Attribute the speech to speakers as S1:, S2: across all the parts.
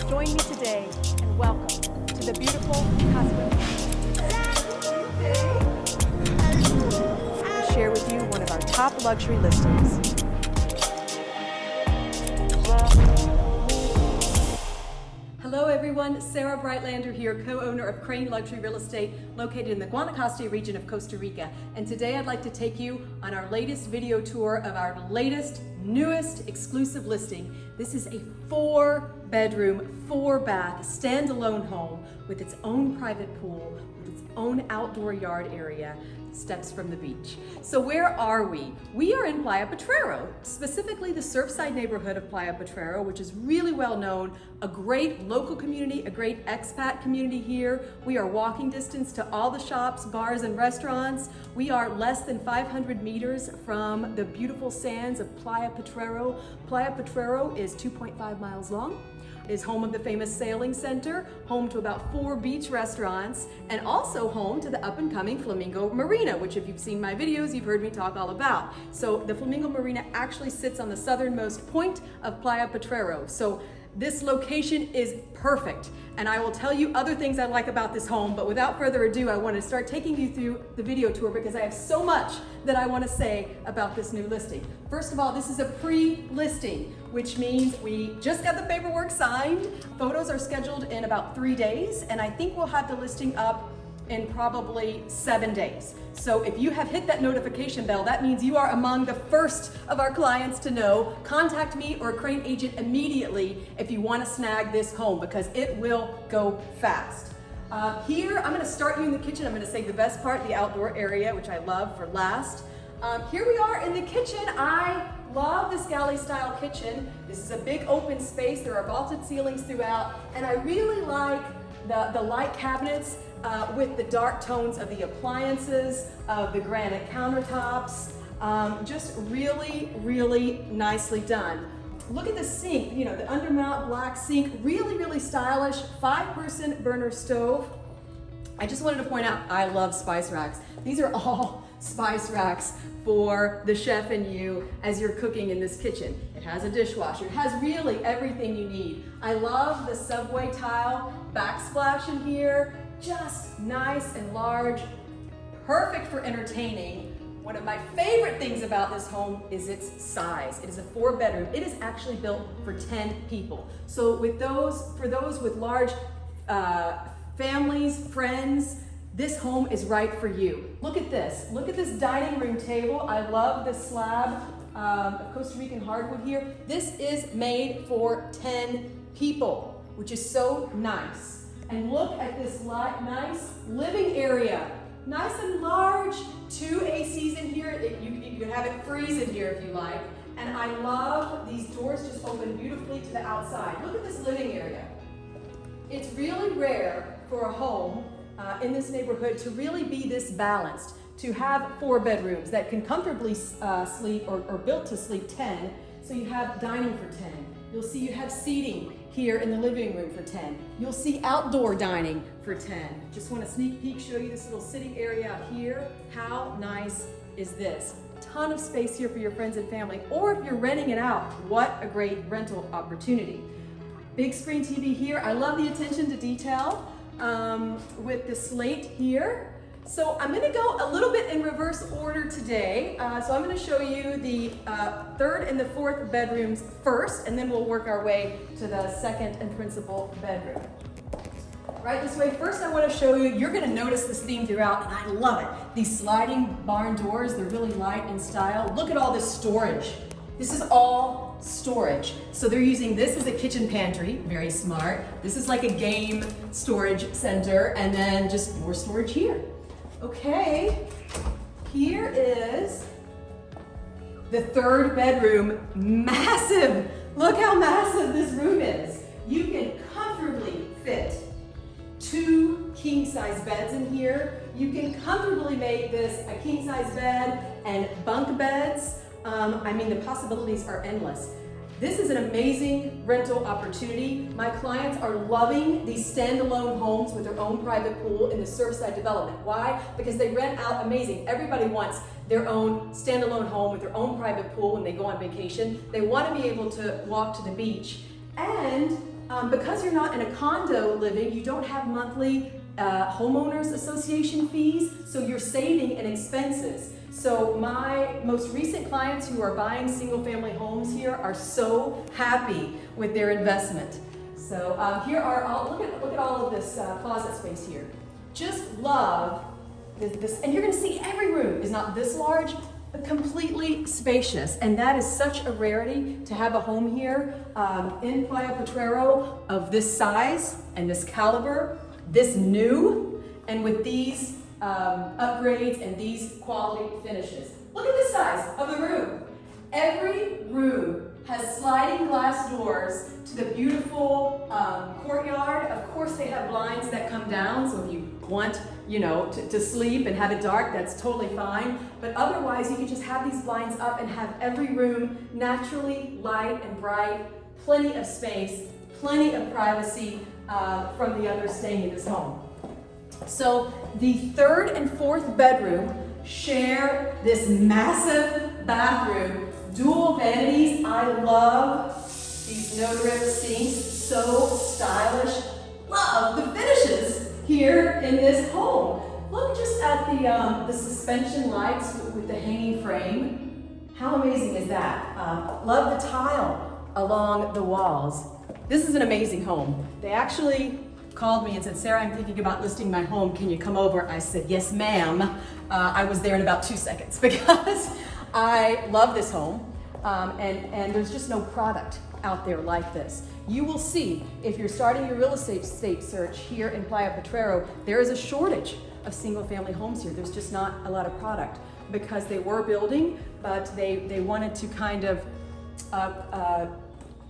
S1: Join me today and welcome to the beautiful Casa Reflections. I'll share with you one of our top luxury listings. Hello everyone, Sarah Breitlander here, co-owner of KRAIN Luxury Real Estate located in the Guanacaste region of Costa Rica. And today I'd like to take you on our latest video tour of our latest, newest exclusive listing. This is a 4-bedroom, 4-bath, standalone home with its own private pool, with its own outdoor yard area, steps from the beach. So where are we? We are in Playa Potrero, specifically the Surfside neighborhood of Playa Potrero, which is really well known, a great local community, a great expat community here. We are walking distance to all the shops, bars, and restaurants. We are less than 500 meters from the beautiful sands of Playa Potrero. Playa Potrero is 2.5 miles long, is home of the famous sailing center, home to about 4 beach restaurants, and also home to the up-and-coming Flamingo Marina, which if you've seen my videos, you've heard me talk all about. So the Flamingo Marina actually sits on the southernmost point of Playa Potrero. So this location is perfect, and I will tell you other things I like about this home, but without further ado, I want to start taking you through the video tour because I have so much that I want to say about this new listing. First of all, this is a pre-listing, which means we just got the paperwork signed. Photos are scheduled in about 3 days, and I think we'll have the listing up in probably 7 days. So if you have hit that notification bell, that means you are among the first of our clients to know. Contact me or a KRAIN agent immediately if you want to snag this home because it will go fast. Here, I'm going to start you in the kitchen. I'm going to save the best part, the outdoor area, which I love, for last. Here we are in the kitchen. I love this galley style kitchen. This is a big open space. There are vaulted ceilings throughout, and I really like the light cabinets with the dark tones of the appliances, of the granite countertops. Just really, really nicely done. Look at the sink, you know, the undermount black sink, really, really stylish, 5-person burner stove. I just wanted to point out, I love spice racks. These are all spice racks for the chef and you as you're cooking in this kitchen. It has a dishwasher. It has really everything you need. I love the subway tile backsplash in here. Just nice and large, perfect for entertaining. One of my favorite things about this home is its size. It is a 4-bedroom. It is actually built for 10 people. So for those with large families, friends, this home is right for you. Look at this. Look at this dining room table. I love this slab of Costa Rican hardwood here. This is made for 10 people, which is so nice. And look at this nice living area. Nice and large, 2 ACs in here. You can have it freeze in here if you like. And I love these doors just open beautifully to the outside. Look at this living area. It's really rare for a home in this neighborhood to really be this balanced, to have 4 bedrooms that can comfortably sleep or built to sleep 10. So you have dining for 10. You'll see you have seating here in the living room for 10. You'll see outdoor dining for 10. Just want to sneak peek, show you this little sitting area out here. How nice is this? Ton of space here for your friends and family, or if you're renting it out, what a great rental opportunity. Big screen TV here. I love the attention to detail with the slate here. So I'm going to go a little bit in reverse order today. So I'm going to show you the 3rd and the 4th bedrooms first, and then we'll work our way to the 2nd and principal bedroom. Right this way. First I want to show you, you're going to notice this theme throughout, and I love it. These sliding barn doors, they're really light in style. Look at all this storage. This is all storage. So they're using this as a kitchen pantry, very smart. This is like a game storage center, and then just more storage here. Okay, here is the 3rd bedroom. Massive! Look how massive this room is. You can comfortably fit 2 king-size beds in here. You can comfortably make this a king-size bed and bunk beds. I mean, the possibilities are endless. This is an amazing rental opportunity. My clients are loving these standalone homes with their own private pool in the Surfside development. Why? Because they rent out amazing. Everybody wants their own standalone home with their own private pool when they go on vacation. They want to be able to walk to the beach. And because you're not in a condo living, you don't have monthly homeowners association fees, so you're saving in expenses. So my most recent clients who are buying single family homes here are so happy with their investment. So here are all, look at all of this closet space here. Just love this, and you're gonna see every room is not this large, but completely spacious. And that is such a rarity to have a home here in Playa Potrero of this size and this caliber, this new, and with these upgrades and these quality finishes. Look at the size of the room. Every room has sliding glass doors to the beautiful courtyard. Of course, they have blinds that come down, so if you want, you know, to sleep and have it dark, that's totally fine. But otherwise, you can just have these blinds up and have every room naturally light and bright, plenty of space, plenty of privacy from the others staying in this home. So the third and fourth bedroom share this massive bathroom, dual vanities. I love these no-drip sinks, so stylish. Love the finishes here in this home. Look just at the suspension lights with the hanging frame. How amazing is that? Love the tile along the walls. This is an amazing home. They actually called me and said, Sarah, I'm thinking about listing my home. Can you come over? I said, yes, ma'am. I was there in about 2 seconds because I love this home. And there's just no product out there like this. You will see, if you're starting your real estate search here in Playa Potrero, there is a shortage of single family homes here. There's just not a lot of product because they were building, but they wanted to kind of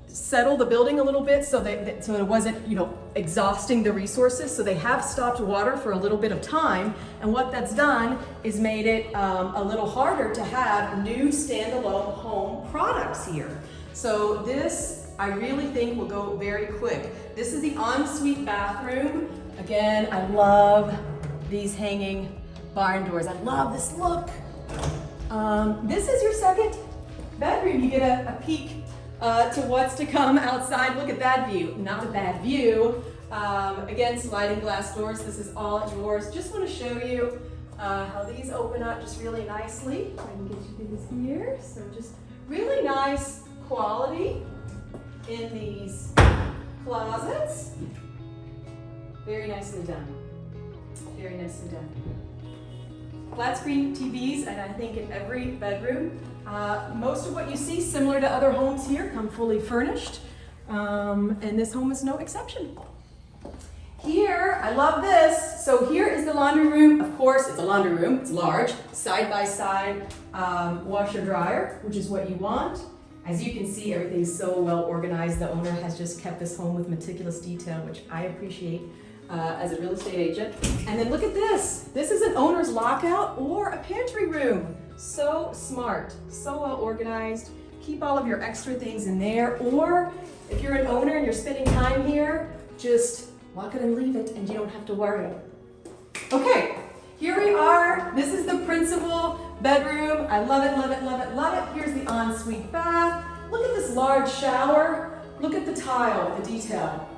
S1: settle the building a little bit so it wasn't, you know, exhausting the resources. So they have stopped water for a little bit of time, and what that's done is made it a little harder to have new standalone home products here. So this, I really think, will go very quick. This is the ensuite bathroom. Again, I love these hanging barn doors. I love this look. This is your second bedroom. You get a peek to what's to come outside. Look at that view. Not a bad view. Again, sliding glass doors. This is all yours. Just want to show you how these open up just really nicely. I can get you through this here. So just really nice quality in these closets. Very nicely done. Very nicely done. Flat screen TVs, and I think in every bedroom. Most of what you see, similar to other homes here, come fully furnished, and this home is no exception. Here, I love this. So here is the laundry room. Of course, it's a laundry room. It's large, side-by-side washer dryer, which is what you want. As you can see, everything's so well organized. The owner has just kept this home with meticulous detail, which I appreciate as a real estate agent. And then look at this. This is an owner's lockout or a pantry room. So smart, so well organized. Keep all of your extra things in there, or if you're an owner and you're spending time here, just lock it and leave it and you don't have to worry. Okay, here we are. This is the principal bedroom. I love it, love it, love it, love it. Here's the ensuite bath. Look at this large shower. Look at the tile, the detail.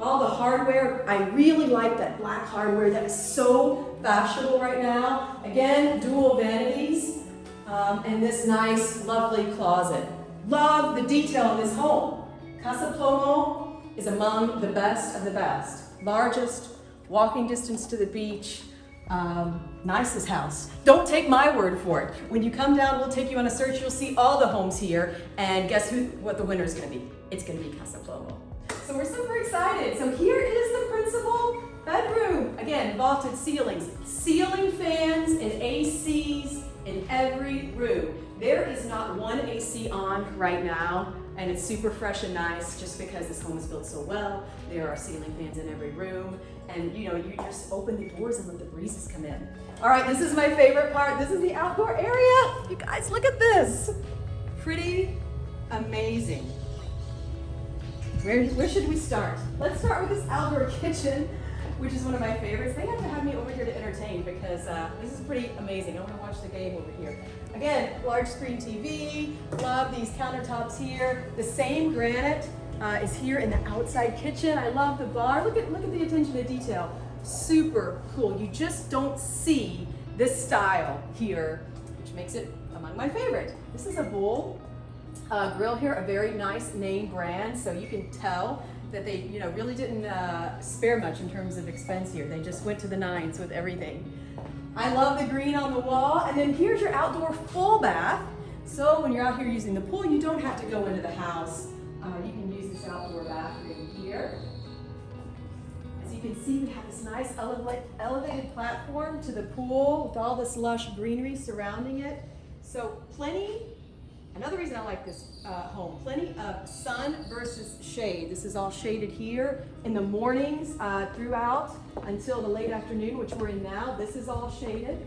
S1: All the hardware, I really like that black hardware that is so fashionable right now. Again, dual vanities, and this nice, lovely closet. Love the detail in this home. Casa Plomo is among the best of the best. Largest, walking distance to the beach, nicest house. Don't take my word for it. When you come down, we'll take you on a search. You'll see all the homes here, and guess what the winner is going to be? It's going to be Casa Plomo. So we're super excited. So here is the principal bedroom. Again, vaulted ceilings, ceiling fans and ACs in every room. There is not one AC on right now, and it's super fresh and nice just because this home is built so well. There are ceiling fans in every room, and you know, you just open the doors and let the breezes come in. All right, this is my favorite part. This is the outdoor area. You guys, look at this. Pretty amazing. Where should we start? Let's start with this outdoor kitchen, which is one of my favorites. They have to have me over here to entertain because this is pretty amazing. I want to watch the game over here. Again, large screen TV, love these countertops here. The same granite is here in the outside kitchen. I love the bar. Look at the attention to detail. Super cool. You just don't see this style here, which makes it among my favorite. This is a bull grill here, a very nice name brand, so you can tell that they really didn't spare much in terms of expense here. They just went to the nines with everything. I love the green on the wall, and then here's your outdoor full bath. So when you're out here using the pool, you don't have to go into the house. You can use this outdoor bathroom here. As you can see, we have this nice elevated platform to the pool with all this lush greenery surrounding it. So another reason I like this home, plenty of sun versus shade. This is all shaded here in the mornings throughout until the late afternoon, which we're in now. This is all shaded.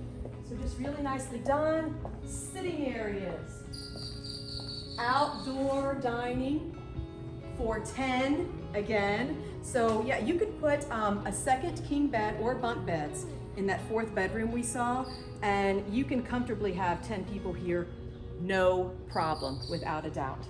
S1: So just really nicely done. Sitting areas. Outdoor dining for 10 again. So yeah, you could put a second king bed or bunk beds in that fourth bedroom we saw, and you can comfortably have 10 people here. No problem, without a doubt.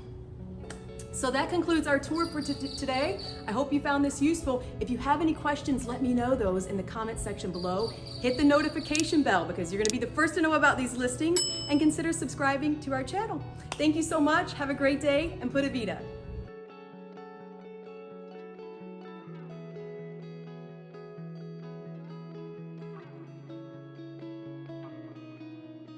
S1: So that concludes our tour for today. I hope you found this useful. If you have any questions, let me know those in the comment section below. Hit the notification bell because you're going to be the first to know about these listings, and consider subscribing to our channel. Thank you so much. Have a great day, and Pura Vida.